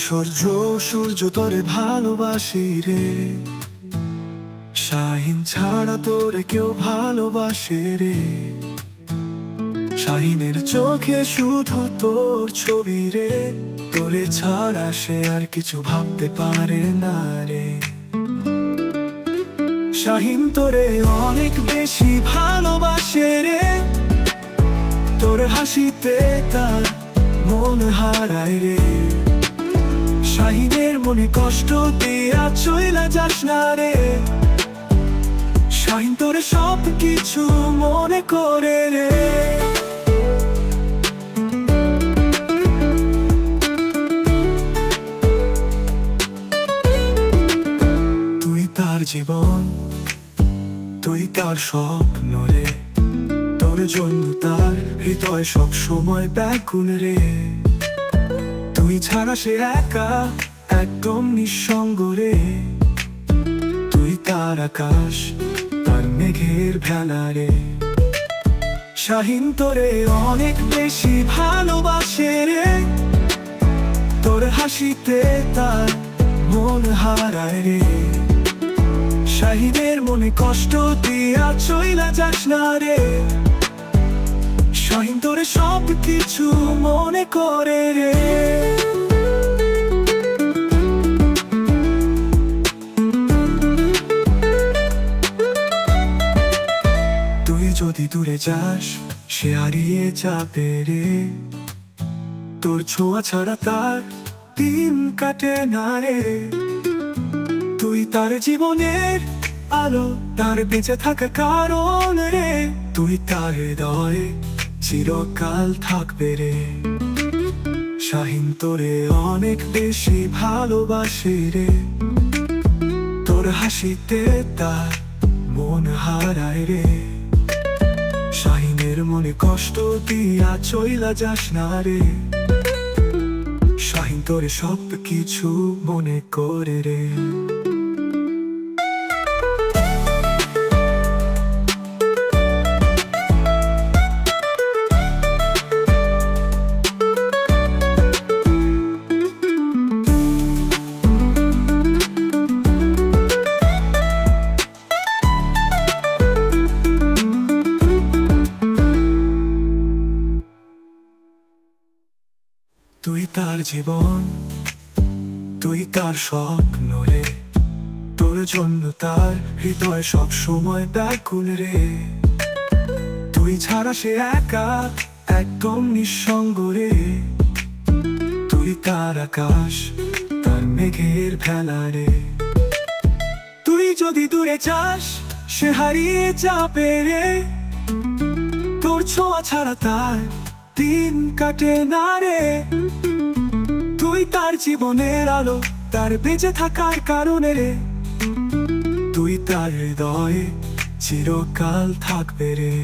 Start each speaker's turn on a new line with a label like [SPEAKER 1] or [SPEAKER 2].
[SPEAKER 1] ঐশ্বর্য সূর্য তোরে ভালোবাসি রে, শাহিন ছাড়া তোরে কেউ ভালোবাসে রে। শাহিনের চোখে শুধু তোর ছবি রে, তোরে ছাড়া সে আর কিছু ভাবতে পারে না রে। শাহিন তোরে অনেক বেশি ভালোবাসে রে, তোর হাসিতে তার মন হারায় রে। শাহিনের মনে কষ্ট দিয়া চইলা যাস না রে, শাহিন তোরে সব কিছু মনে করে রে। তুই তার জীবন, তুই তার স্বপ্ন রে, তোর জন্য তার হৃদয় সব সময় ব্যাকুল রে। তুই ছাড়া সে একা একদম নিঃসঙ্গ রে, তুই তার আকাশ তার মেঘের ভেলা রে। শাহিন তোরে অনেক বেশি ভালোবাসে রে, তোর হাসিতে তার মন হারায় রে। শাহিনের মনে কষ্ট দিয়া চইলা যাস না রে, শাহিন তোরে সব কিছু মনে করে রে। তুই যদি দূরে যাস সে হারিয়ে যাবে রে, তোর ছোঁয়া ছাড়া তার দিন কাটে না রে। তুই তার জীবনের আলো, তার বেঁচে থাকার কারণ রে। তুই তার হৃদয়ে চিরকাল থাকবে রে। শাহিন তোরে অনেক বেশি ভালোবাসে রে, তোর হাসিতে তার মন হারায় রে। শাহিনের মনে কষ্ট দিয়া চইলা যাস না রে, শাহিন তোরে সব কিছু মনে করে রে। তুই তার জীবন, তুই তার স্বপ্ন রে, তোর জন্য তার হৃদয় সব সময় ব্যাকুল রে। তুই ছাড়া সে একা একদম নিঃসঙ্গ রে, তুই তার আকাশ তার মেঘের ভেলা রে। তুই যদি দূরে যাস সে হারিয়ে যাবে রে, তোর ছোঁয়া ছাড়া তার দিন কাটে না রে। তুই তার জীবনের আলো, তার বেঁচে থাকার কারণে রে। তুই তার হৃদয়ে চিরকাল থাকবে রে।